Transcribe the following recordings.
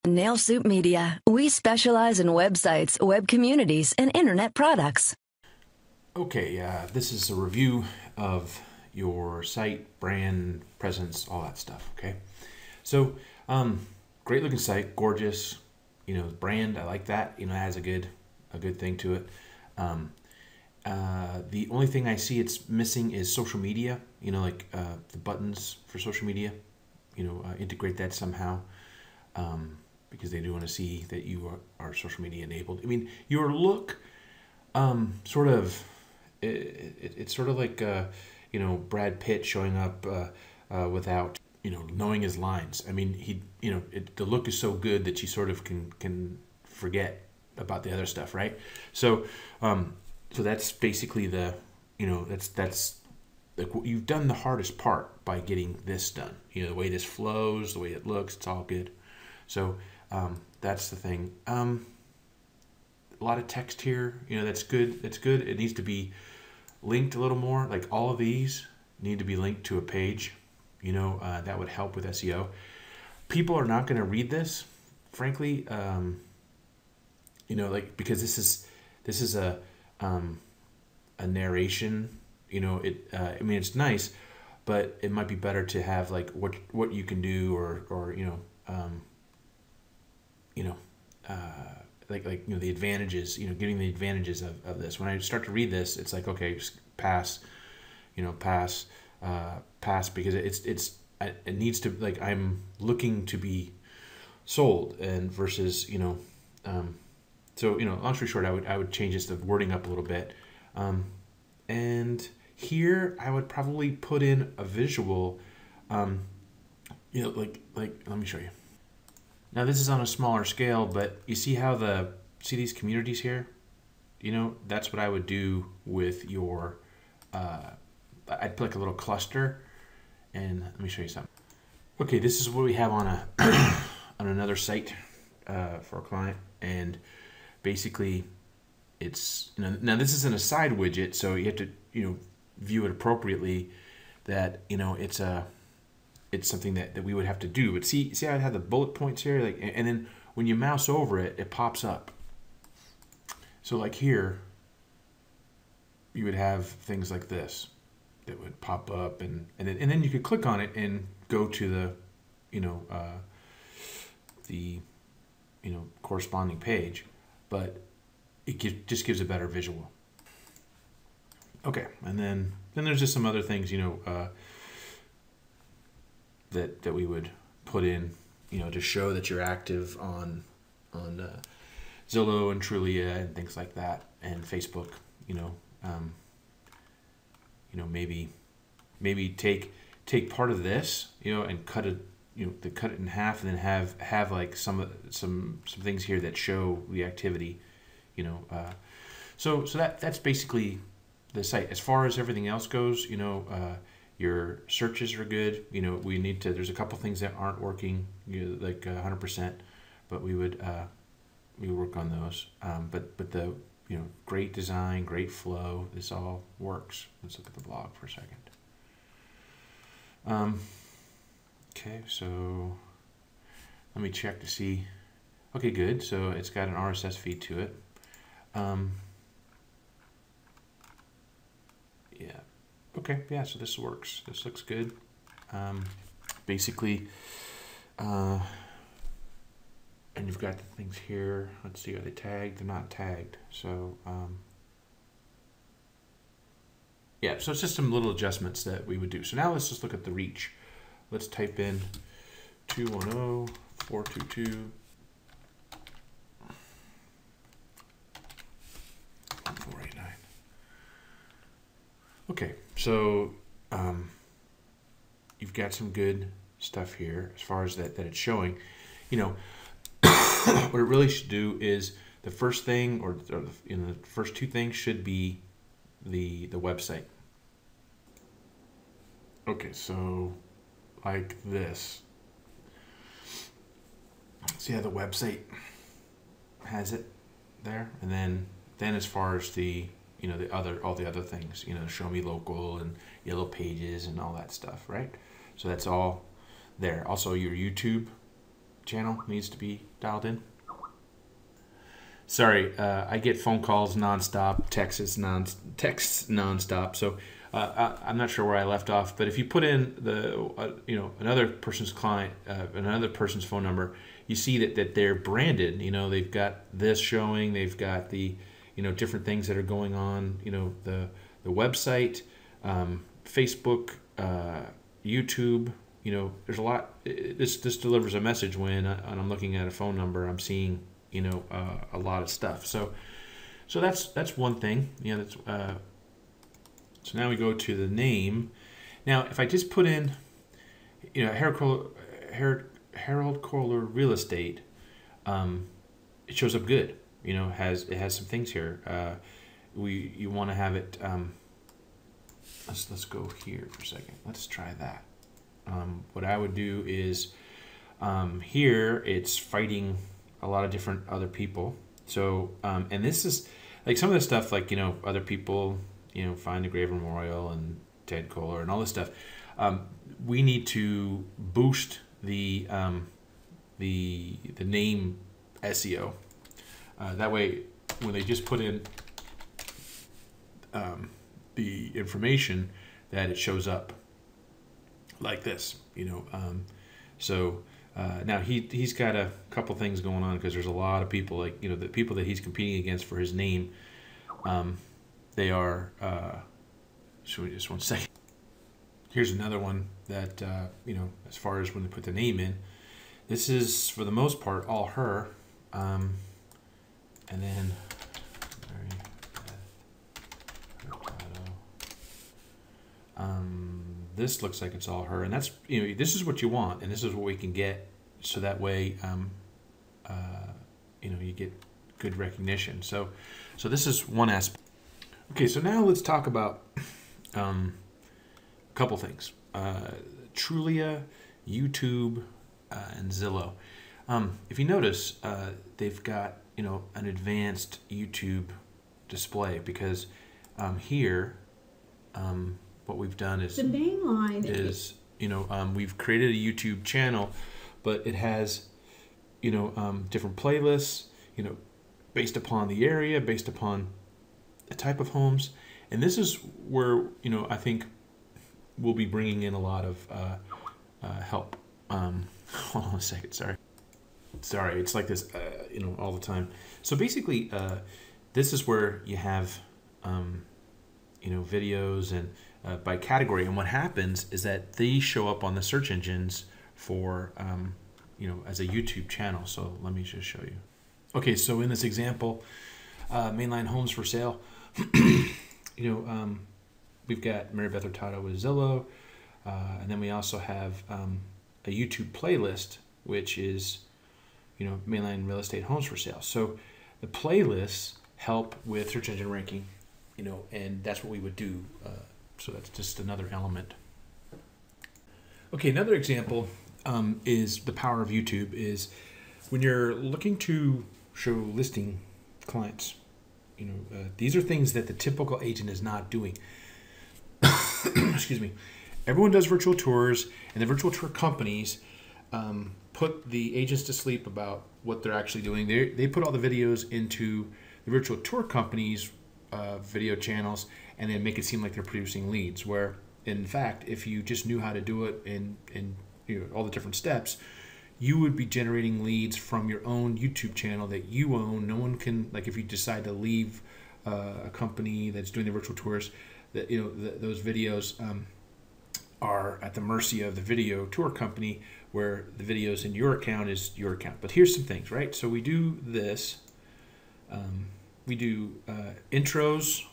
Nail Soup Media. We specialize in websites, web communities, and internet products. Okay, this is a review of your site, brand, presence, all that stuff, okay? So, great looking site, gorgeous, brand, I like that, it has a good thing to it. The only thing I see it's missing is social media, the buttons for social media, integrate that somehow. Because they do want to see that you are social media enabled. I mean, your look, it's sort of like, Brad Pitt showing up without, knowing his lines. I mean, the look is so good that you sort of can forget about the other stuff, right? So, so that's basically that's like you've done the hardest part by getting this done. The way this flows, the way it looks, it's all good. So that's the thing. A lot of text here, that's good. That's good. It needs to be linked a little more. Like all of these need to be linked to a page. That would help with SEO. People are not going to read this, frankly. Because this is a narration. It's nice, but it might be better to have like what you can do or the advantages, getting the advantages of this. When I start to read this, it's like, okay, just pass, pass, because it needs to, like, I'm looking to be sold and versus, long story short, I would change this, the wording up a little bit. And here I would probably put in a visual, let me show you. Now this is on a smaller scale, but you see how see these communities here? That's what I would do with your, I'd put like a little cluster, and let me show you something. Okay, this is what we have on on another site for a client, and basically it's, now this isn't a side widget, so you have to, view it appropriately, that, it's something that we would have to do. But see how I have the bullet points here, and then when you mouse over it, it pops up. So like here, you would have things like this that would pop up, and then you could click on it and go to the corresponding page, but it just gives a better visual. Okay, and then there's just some other things, that we would put in, to show that you're active on Zillow and Trulia and things like that, and Facebook. Maybe take part of this, and cut it, cut it in half, and then have like some things here that show the activity, So that's basically the site. As far as everything else goes, your searches are good. We need to, there's a couple things that aren't working, like 100%, but we would work on those. But the, great design, great flow, this all works. Let's look at the blog for a second. Okay, so let me check to see. Okay, good. So it's got an RSS feed to it. Yeah. Okay, yeah, so this works. This looks good. Basically, and you've got the things here. Let's see, are they tagged? They're not tagged. So, yeah, so it's just some little adjustments that we would do. So now let's just look at the reach. Let's type in 210-422. 489. Okay, so you've got some good stuff here as far as that it's showing. What it really should do is the first thing, or the first two things should be the website. Okay, so like this. See how the website has it there, and then as far as the all the other things, show me local and yellow pages and all that stuff, right? So that's all there. Also your YouTube, channel needs to be dialed in. Sorry, I get phone calls nonstop, texts nonstop. So I'm not sure where I left off. But if you put in the another person's client, another person's phone number, you see that they're branded. They've got this showing. They've got the different things that are going on. The website, Facebook, YouTube. There's a lot. This delivers a message when I'm looking at a phone number. I'm seeing a lot of stuff. So that's one thing. So now we go to the name. Now, if I just put in, Harold Koehler Real Estate, it shows up good. It has some things here. You want to have it. Let's go here for a second. Let's try that. What I would do is here it's fighting a lot of different other people. So and this is like some of the stuff like other people find a grave memorial and Ted Koehler and all this stuff. We need to boost the name SEO. That way, when they just put in the information, that it shows up like this. Now he's got a couple things going on because there's a lot of people the people that he's competing against for his name. They are. Should we just 1 second? Here's another one that as far as when they put the name in, this is for the most part all her, and then this looks like it's all her, and that's this is what you want, and this is what we can get, so that way you get good recognition. So this is one aspect. Okay, so now let's talk about a couple things. Trulia, YouTube, and Zillow. If you notice, they've got an advanced YouTube display because here what we've done is the main line is we've created a YouTube channel, but it has different playlists based upon the area, based upon the type of homes, and this is where I think we'll be bringing in a lot of help. Hold on a second, sorry, it's like this all the time. So basically this is where you have videos and by category, and what happens is that these show up on the search engines for as a YouTube channel. So let me just show you. Okay, so in this example, mainline homes for sale, we've got Mary Beth Hurtado with Zillow, and then we also have a YouTube playlist, which is mainline real estate homes for sale. So the playlists help with search engine ranking, and that's what we would do. So that's just another element. Okay, another example is the power of YouTube is when you're looking to show listing clients. These are things that the typical agent is not doing. Excuse me. Everyone does virtual tours, and the virtual tour companies put the agents to sleep about what they're actually doing. They put all the videos into the virtual tour companies' video channels, and then make it seem like they're producing leads. Where, in fact, if you just knew how to do it and all the different steps, you would be generating leads from your own YouTube channel that you own. No one can, like if you decide to leave a company that's doing the virtual tours, that those videos are at the mercy of the video tour company, where the videos in your account is your account. But here's some things, right? So we do this. We do intros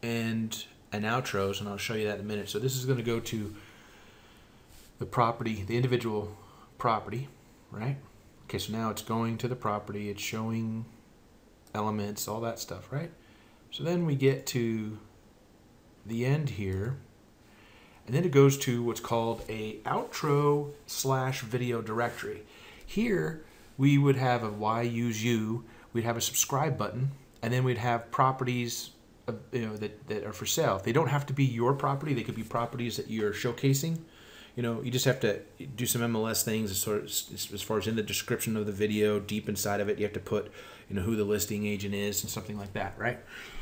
and outros, and I'll show you that in a minute. So this is going to go to the property, the individual property, right? Okay, so now it's going to the property, it's showing elements, all that stuff, right? So then we get to the end here, and then it goes to what's called a outro / video directory. Here we would have a why use you, we'd have a subscribe button, and then we'd have properties that are for sale. They don't have to be your property, they could be properties that you're showcasing. you just have to do some MLS things as far as in the description of the video, deep inside of it, you have to put, who the listing agent is and something like that, right?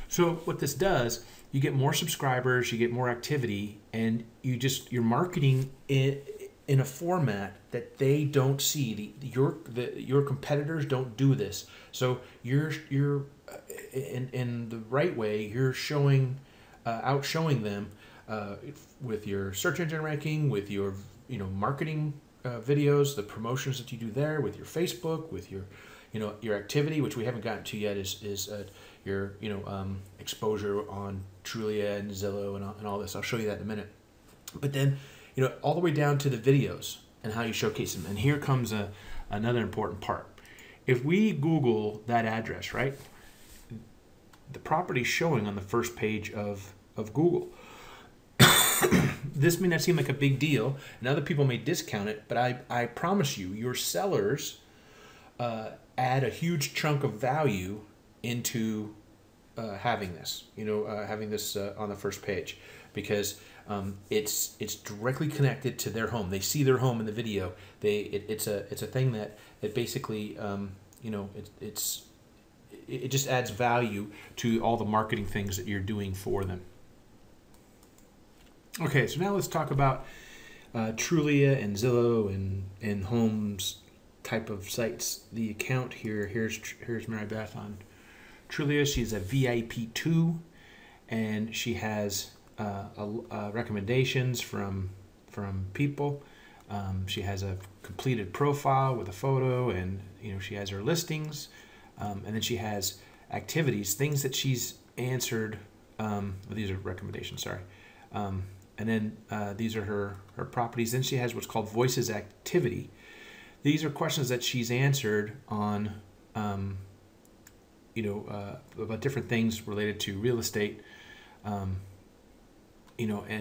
So what this does, you get more subscribers, you get more activity, and you're marketing in a format that they don't see. Your competitors don't do this. So you're in the right way. You're outshowing them with your search engine ranking, with your marketing videos, the promotions that you do there, with your Facebook, with your activity, which we haven't gotten to yet, is your exposure on Trulia and Zillow and all this. I'll show you that in a minute. But then all the way down to the videos and how you showcase them. And here comes another important part. If we Google that address, right, the property's showing on the first page of Google. This may not seem like a big deal, and other people may discount it, but I promise you, your sellers add a huge chunk of value into having this, on the first page, because it's directly connected to their home. They see their home in the video. It's a thing that basically it just adds value to all the marketing things that you're doing for them. Okay, so now let's talk about Trulia and Zillow and Homes type of sites. The account here's Mary Beth on Trulia. She's a VIP 2, and she has recommendations from people. She has a completed profile with a photo, and she has her listings, and then she has activities, things that she's answered. These are recommendations, sorry. And then these are her properties. Then she has what's called Voices Activity. These are questions that she's answered on, about different things related to real estate. And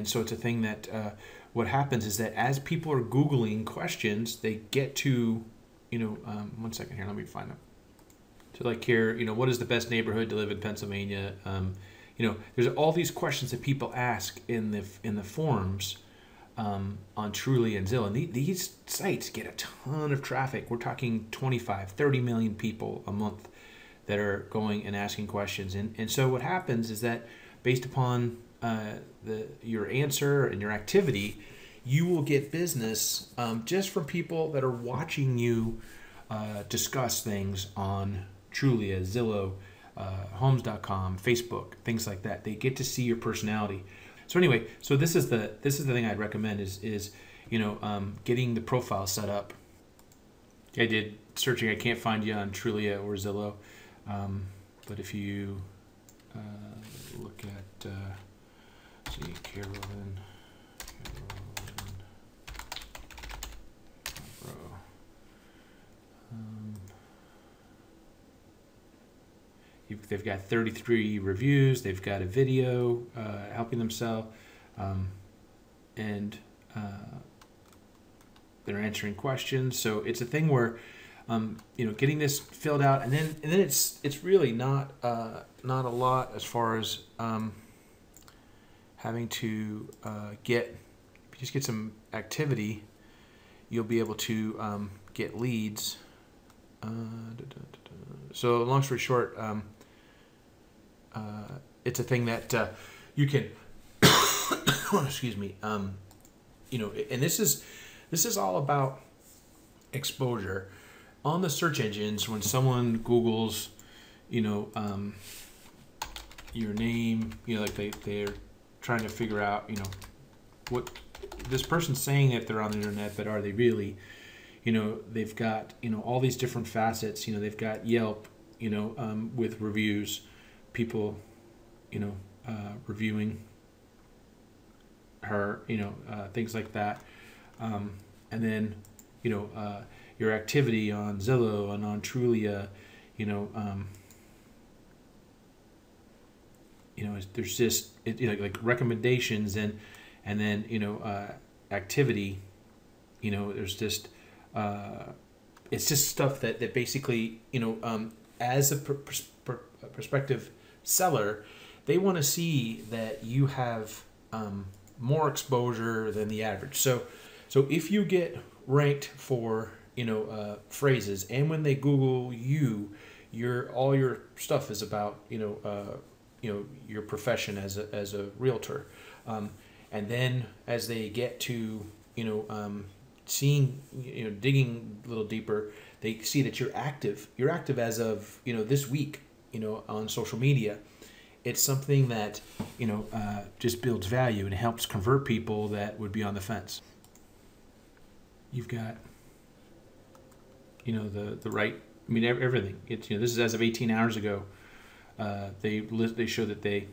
so it's a thing that what happens is that as people are Googling questions, they get to, 1 second here, let me find them. So like here, what is the best neighborhood to live in Pennsylvania? There's all these questions that people ask in the forums on Trulia and Zillow. And these sites get a ton of traffic. We're talking 25, 30 million people a month that are going and asking questions. And so what happens is that based upon your answer and your activity, you will get business just from people that are watching you discuss things on Trulia, Zillow, Homes.com, Facebook, things like that. They get to see your personality. So anyway, so this is the thing I'd recommend is getting the profile set up. I did searching. I can't find you on Trulia or Zillow, but if you look at Carolyn. They've got 33 reviews. They've got a video helping them sell, and they're answering questions. So it's a thing where getting this filled out, and then it's really not a lot as far as having to just get some activity. You'll be able to get leads. So long story short, it's a thing that you can excuse me, and this is all about exposure on the search engines. When someone Googles your name, like they're trying to figure out what this person's saying that they're on the internet, but are they really? They've got all these different facets. They've got Yelp, with reviews, people reviewing her, things like that, and then your activity on Zillow and on Trulia, there's just like recommendations and then activity. There's just it's just stuff that basically as a prospective seller, they want to see that you have more exposure than the average. So So if you get ranked for phrases, and when they Google you, all your stuff is about your profession as a realtor, and then as they get to seeing digging a little deeper, they see that you're active. You're active as of this week on social media. It's something that just builds value and helps convert people that would be on the fence. You've got the right. I mean everything. It's this is as of 18 hours ago. They show that they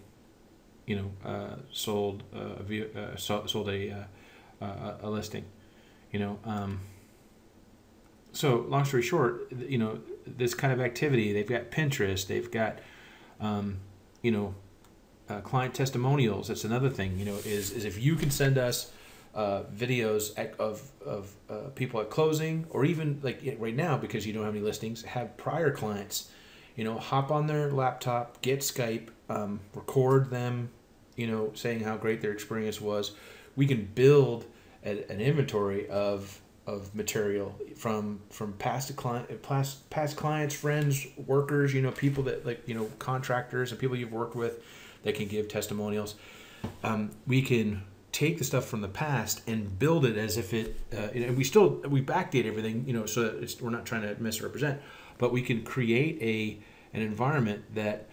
sold a listing. So long story short, this kind of activity. They've got Pinterest. They've got client testimonials. That's another thing. Is if you can send us videos of people at closing, or even like right now, because you don't have any listings, have prior clients, hop on their laptop, get Skype, record them, saying how great their experience was. We can build an inventory of material from past clients, friends, workers, people that contractors and people you've worked with that can give testimonials. We can take the stuff from the past and build it as if it, and we backdate everything, so that we're not trying to misrepresent, but we can create an environment that,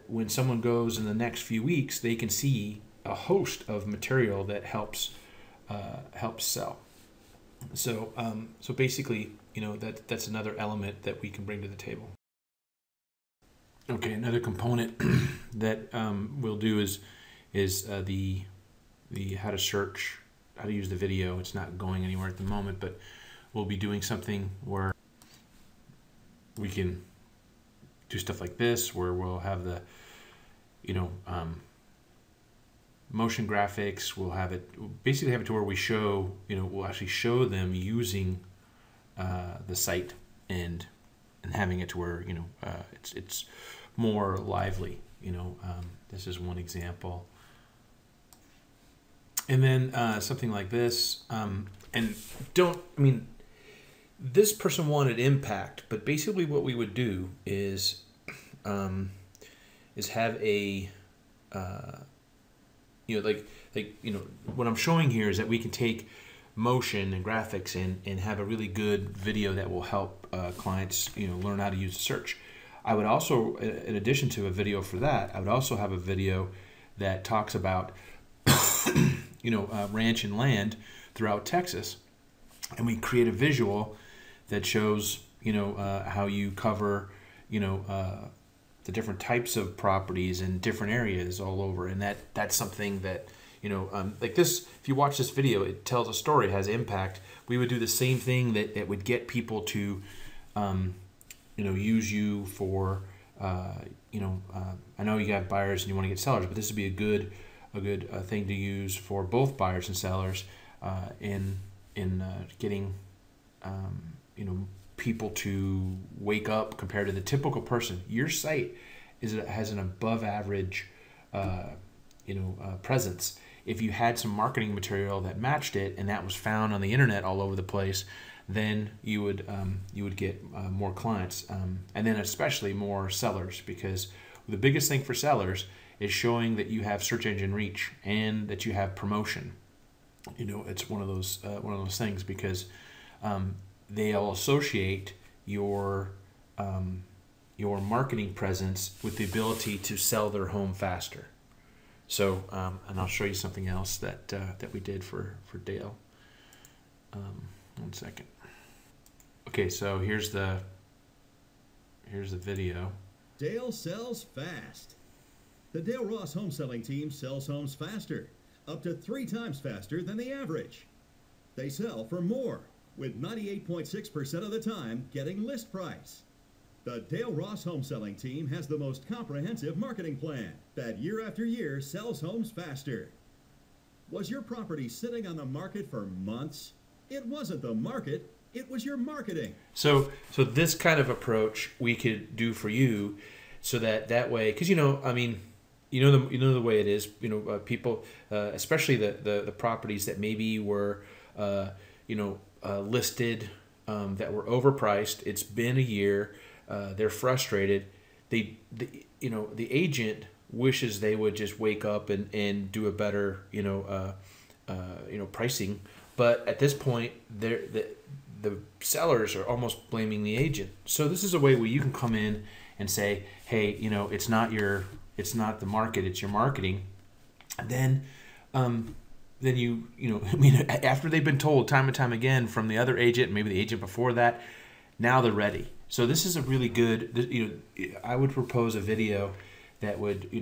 when someone goes in the next few weeks, they can see a host of material that helps sell. So basically, that's another element that we can bring to the table. Okay, another component that we'll do is the how to search, how to use the video. It's not going anywhere at the moment, but we'll be doing something where we can do stuff like this, where we'll have the motion graphics. We'll basically have it to where we show, we'll actually show them using the site and having it to where it's more lively. This is one example. And then something like this, this person wanted impact, but basically what we would do is have a, what I'm showing here is that we can take motion and graphics and have a really good video that will help clients, learn how to use the search. I would also, in addition to a video for that, I would also have a video that talks about ranch and land throughout Texas, and we create a visual that shows how you cover the different types of properties in different areas all over, and that's something that like this. If you watch this video, it tells a story, it has impact. We would do the same thing that would get people to use you for I know you have buyers and you want to get sellers, but this would be a good thing to use for both buyers and sellers in getting people to wake up compared to the typical person. Your site has an above average presence. If you had some marketing material that matched it and that was found on the internet all over the place, then you would get more clients, and then especially more sellers, because the biggest thing for sellers is showing that you have search engine reach and that you have promotion. It's one of those things, because they'll associate your marketing presence with the ability to sell their home faster. So, and I'll show you something else that we did for Dale. One second. Okay, so here's the video. Dale sells fast. The Dale Ross home selling team sells homes faster, up to 3 times faster than the average. They sell for more, with 98.6% of the time getting list price. The Dale Ross home selling team has the most comprehensive marketing plan that year after year sells homes faster. Was your property sitting on the market for months? It wasn't the market, it was your marketing. So this kind of approach we could do for you, so that way, because the way it is, people, especially the properties that maybe were listed that were overpriced. It's been a year. They're frustrated. The agent wishes they would just wake up and do a better pricing, but at this point the sellers are almost blaming the agent. So this is a way where you can come in and say, hey, it's not the market, it's your marketing. And then after they've been told time and time again from the other agent, maybe the agent before that, now they're ready. So this is a really good, I would propose a video that would, you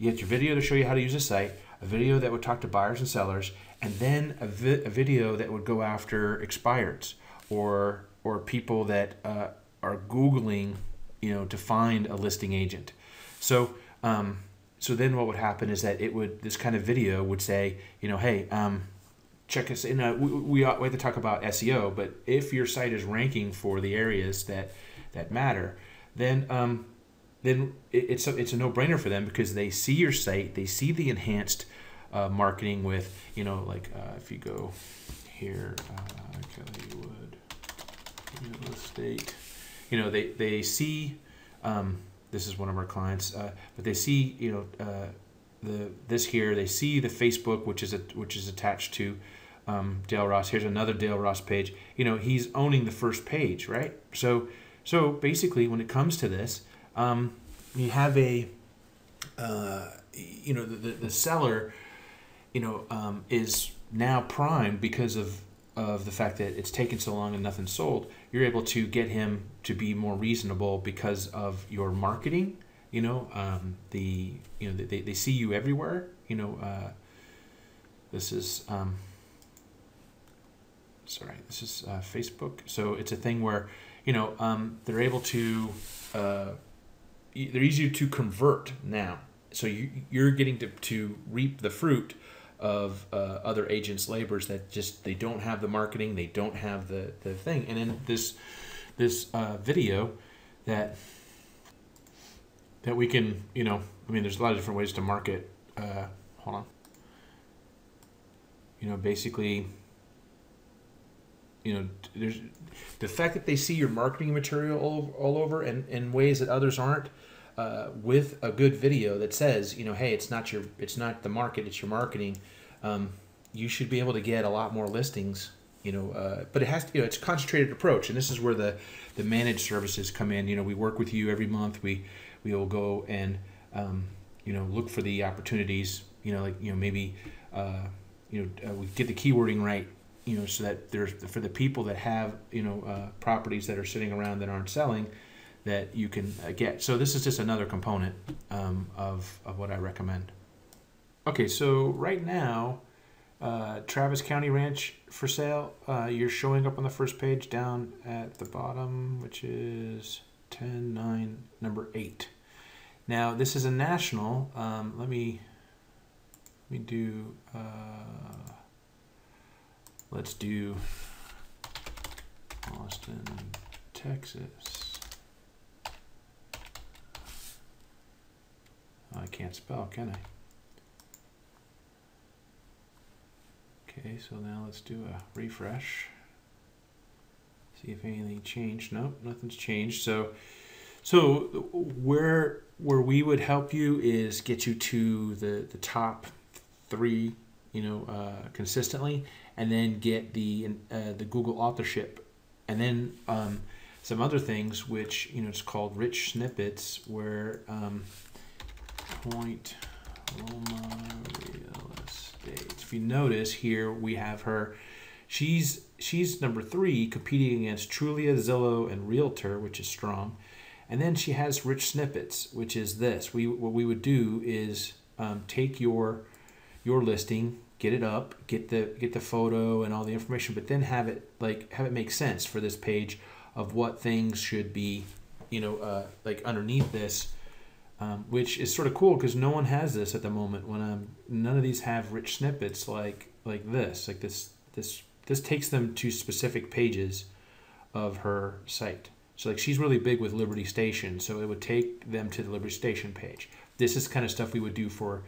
get your video to show you how to use a site, a video that would talk to buyers and sellers, and then a video that would go after expireds or people that are Googling, to find a listing agent. So then what would happen is that this kind of video would say, hey, check us in. We have to talk about SEO, but if your site is ranking for the areas that matter, then it's a no-brainer for them, because they see your site, they see the enhanced marketing with, if you go here, Kellywood Real Estate, they see, this is one of our clients, but they see, this here, they see the Facebook, which is attached to Dale Ross. Here's another Dale Ross page. He's owning the first page, right? So basically, when it comes to this, you have the seller, is now primed because of the fact that it's taken so long and nothing sold. You're able to get him to be more reasonable because of your marketing. They see you everywhere. This is this is Facebook. So it's a thing where they're able to they're easier to convert now. So you're getting to reap the fruit of other agents' labors that just, they don't have the marketing, they don't have the thing. And then this video that we can, there's a lot of different ways to market. Hold on. Basically, there's the fact that they see your marketing material all over and in ways that others aren't, with a good video that says, hey, it's not the market, it's your marketing. You should be able to get a lot more listings, but it has to, it's a concentrated approach. And this is where the managed services come in. We work with you every month. We will go and, look for the opportunities, maybe, we get the keywording right, so that there's, for the people that have, properties that are sitting around that aren't selling, that you can get. So this is just another component of what I recommend. Okay, so right now, Travis County Ranch for sale. You're showing up on the first page down at the bottom, which is 10-9, number 8. Now this is a national. Let me do. Let's do Austin, Texas. I can't spell, can I? Okay, so now let's do a refresh. See if anything changed. Nope, nothing's changed. So where we would help you is get you to the top 3, consistently, and then get the Google authorship, and then some other things which it's called rich snippets, where Point Loma Real Estate. If you notice here, we have her. She's number 3, competing against Trulia, Zillow, and Realtor, which is strong. And then she has rich snippets, which is this. What we would do is take your listing, get it up, get the photo and all the information, but then have it make sense for this page of what things should be, underneath this. Which is sort of cool because no one has this at the moment. None of these have rich snippets like this. This takes them to specific pages of her site. So she's really big with Liberty Station, so it would take them to the Liberty Station page. This is kind of stuff we would do for,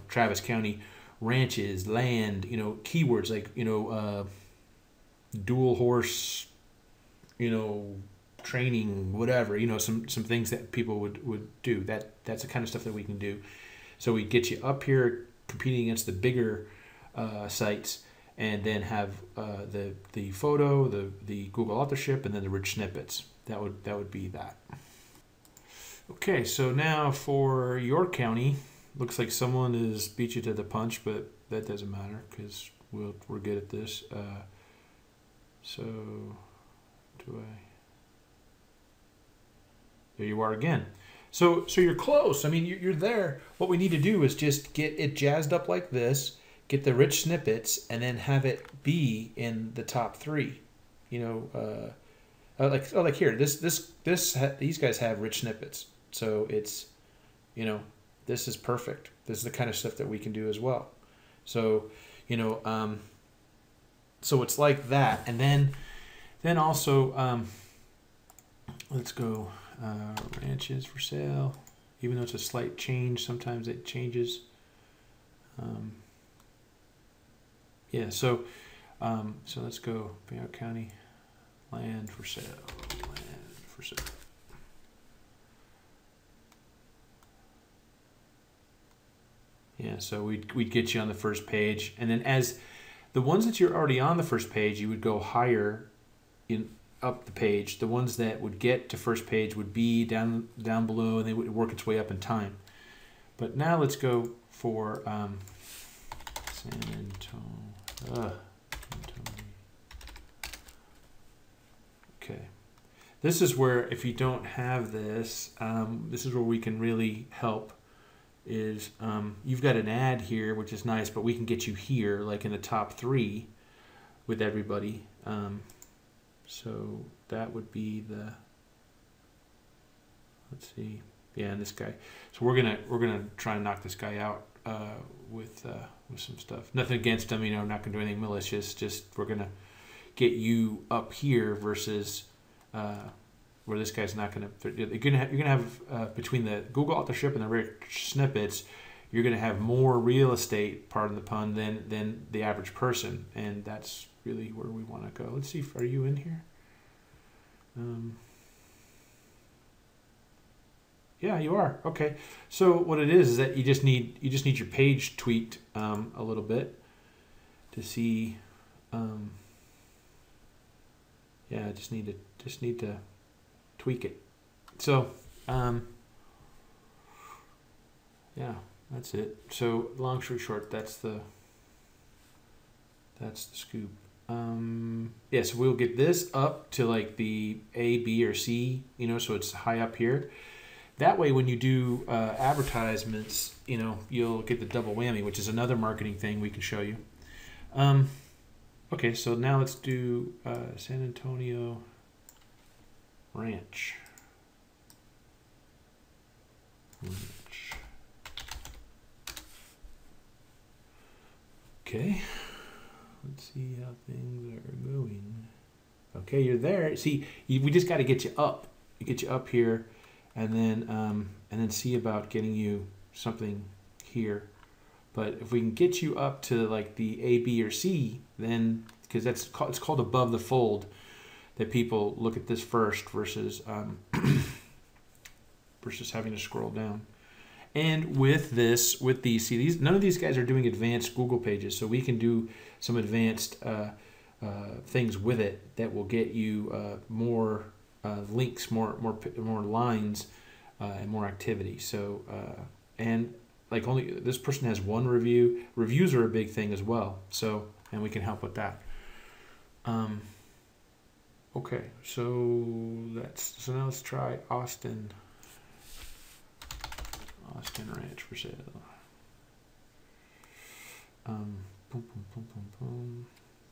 Travis County. ranches, land, you know, keywords like, you know, dual horse, you know, training, whatever, you know, some things that people would do. That's the kind of stuff that we can do. So we get you up here competing against the bigger sites, and then have the photo, the Google authorship, and then the rich snippets. That would be that. Okay, so now for York County, looks like someone has beat you to the punch, but that doesn't matter because we're good at this. So do I? There you are again. So you're close. I mean, you're there. What we need to do is just get it jazzed up like this, get the rich snippets, and then have it be in the top 3. You know, like here, these guys have rich snippets. So it's, you know, this is perfect. This is the kind of stuff that we can do as well. So, you know, so it's like that. And then also, let's go, ranches for sale. Even though it's a slight change, sometimes it changes. Yeah, so let's go Bayard County, land for sale, land for sale. Yeah, so we'd get you on the first page, and then as the ones that you're already on the first page, you would go higher up the page. The ones that would get to first page would be down below, and they would work its way up in time. But now let's go for San Antonio. Okay, this is where if you don't have this, this is where we can really help. Is you've got an ad here, which is nice, but we can get you here, like in the top 3 with everybody. So that would be the, let's see, yeah, and this guy. So we're gonna try and knock this guy out with some stuff. Nothing against him, you know. Not gonna do anything malicious. Just we're gonna get you up here versus where this guy's not gonna. You're gonna have between the Google authorship and the rich snippets, you're gonna have more real estate, pardon the pun, than the average person, and that's really where we want to go. Let's see, are you in here? Yeah, you are. Okay. So what it is that you just need your page tweaked a little bit to see. Yeah, just need to tweak it. So yeah, that's it. So long story short, that's the scoop. Yeah, so we'll get this up to like the A, B, or C, you know, so it's high up here. That way, when you do advertisements, you know, you'll get the double whammy, which is another marketing thing we can show you. Okay, so now let's do San Antonio Ranch. Okay. Let's see how things are going. Okay, you're there. See, we just got to get you up. Get you up here, and then see about getting you something here. But if we can get you up to like the A, B, or C, then because it's called above the fold, that people look at this first versus versus having to scroll down. And with these, see, none of these guys are doing advanced Google pages, so we can do some advanced things with it that will get you more links, more lines, and more activity. So and like only this person has 1 review. Reviews are a big thing as well. So and we can help with that. Okay, so now let's try Austin Ranch for sale. Boom, boom, boom, boom, boom,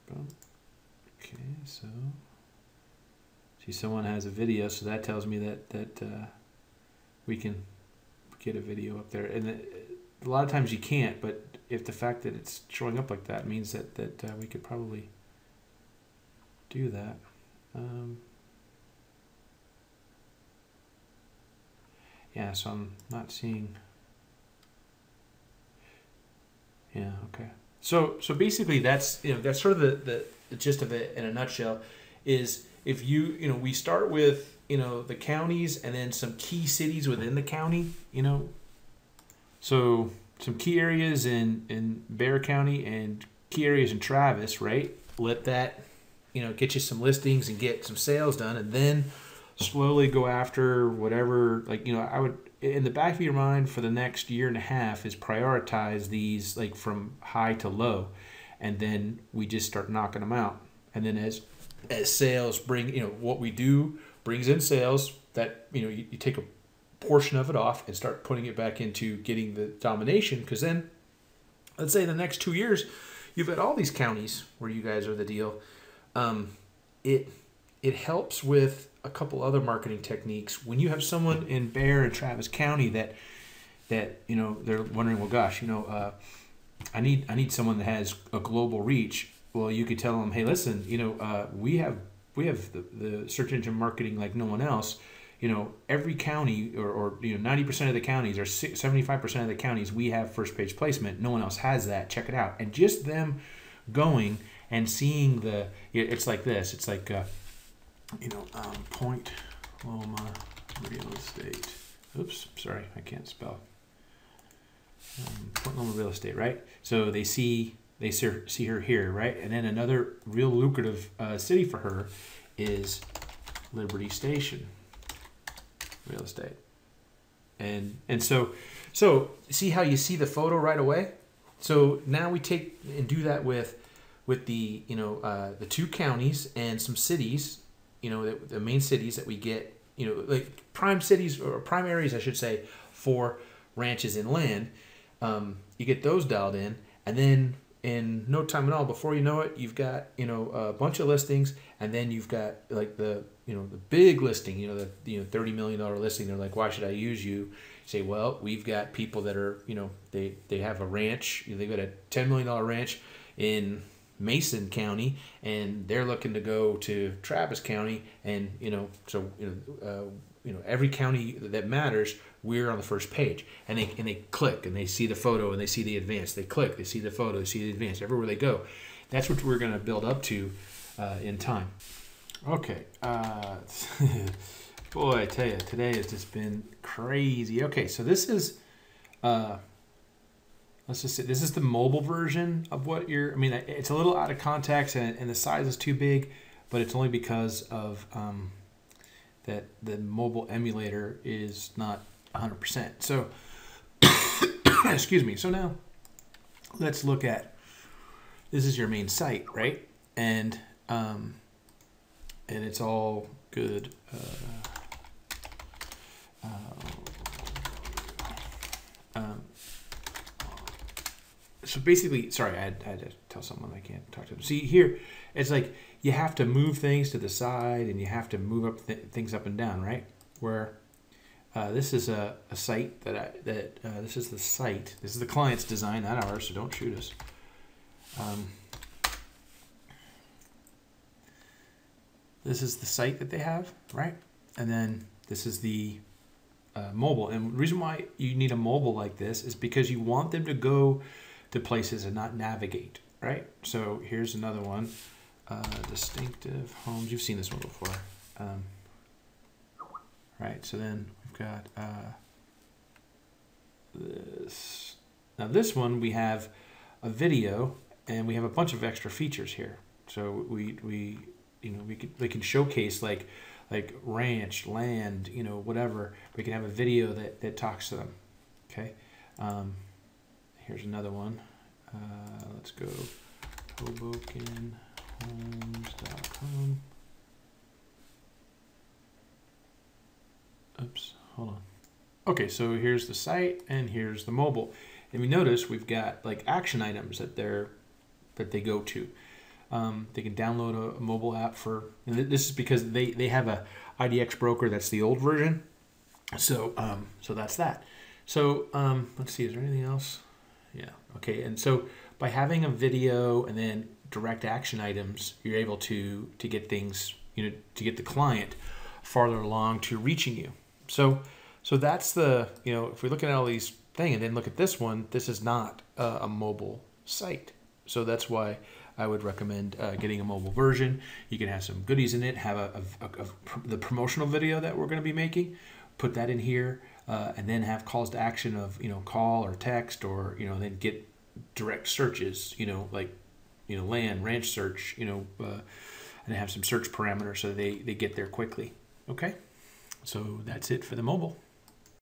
boom. Okay, so see, someone has a video, so that tells me that we can get a video up there. And a lot of times you can't, but if the fact that it's showing up like that means that we could probably do that. Yeah, so I'm not seeing. Yeah. Okay. So basically that's that's sort of the gist of it in a nutshell. Is if we start with the counties and then some key cities within the county. So some key areas in Bexar County and key areas in Travis, right? Let that get you some listings and get some sales done, and then slowly go after whatever. I would, in the back of your mind for the next year and a half, is prioritize these from high to low, and then we just start knocking them out. And then as sales bring, what we do brings in sales, that you take a portion of it off and start putting it back into getting the domination. Because then, let's say the next 2 years, you've got all these counties where you guys are the deal. It helps with a couple other marketing techniques. When you have someone in Bexar and Travis County that they're wondering, well, gosh, I need someone that has a global reach. Well, you could tell them, hey, listen, we have the search engine marketing like no one else. Every county or 90% of the counties or 75% of the counties, we have first page placement. No one else has that. Check it out. And just them going and seeing it's like this. It's like, Point Loma Real Estate. Oops, sorry, I can't spell. Point Loma Real Estate, right? So they see her here, right? And then another real lucrative city for her is Liberty Station Real Estate. And so see how you see the photo right away? So now we take and do that with the the two counties and some cities, the main cities that we get, like prime cities or prime areas, I should say, for ranches and land. You get those dialed in, and then in no time at all, before you know it, you've got a bunch of listings, and then you've got like the big listing, the $30 million listing. They're like, why should I use you? Say, well, we've got people that are they have a ranch, they've got a $10 million ranch in Mason County, and they're looking to go to Travis County, and every county that matters, we're on the first page, and they click and they see the photo and they see the advance. They click, they see the photo, they see the advance. Everywhere they go, that's what we're going to build up to in time. Okay, boy, I tell you, today has just been crazy. Okay, so this is. Let's just say this is the mobile version of what it's a little out of context and the size is too big, but it's only because of that the mobile emulator is not 100%. So, excuse me. So now let's look at, this is your main site, right? And it's all good. So basically, sorry, I had to tell someone I can't talk to them. See here, it's like you have to move things to the side and you have to move up things up and down, right? Where this is a site this is the site. This is the client's design, not ours, so don't shoot us. This is the site that they have, right? And then this is the mobile. And the reason why you need a mobile like this is because you want them to go to places and not navigate, right? So here's another one, distinctive homes. You've seen this one before, right? So then we've got this. Now this one we have a video and we have a bunch of extra features here. So we can showcase like ranch, land, whatever. We can have a video that talks to them. Okay. Here's another one. Let's go HobokenHomes.com. Oops, hold on. Okay, so here's the site and here's the mobile. And we notice we've got like action items that they go to. They can download a mobile app and this is because they have a IDX broker that's the old version. So that's that. So let's see, is there anything else? Yeah. Okay. And so by having a video and then direct action items, you're able to get things, to get the client farther along to reaching you. So that's the, if we're looking at all these thing. And then look at this one. This is not a mobile site. So that's why I would recommend getting a mobile version. You can have some goodies in it, have the promotional video that we're going to be making, put that in here, and then have calls to action of, call or text, or, then get direct searches, like, land, ranch search, and have some search parameters so they get there quickly. Okay, so that's it for the mobile.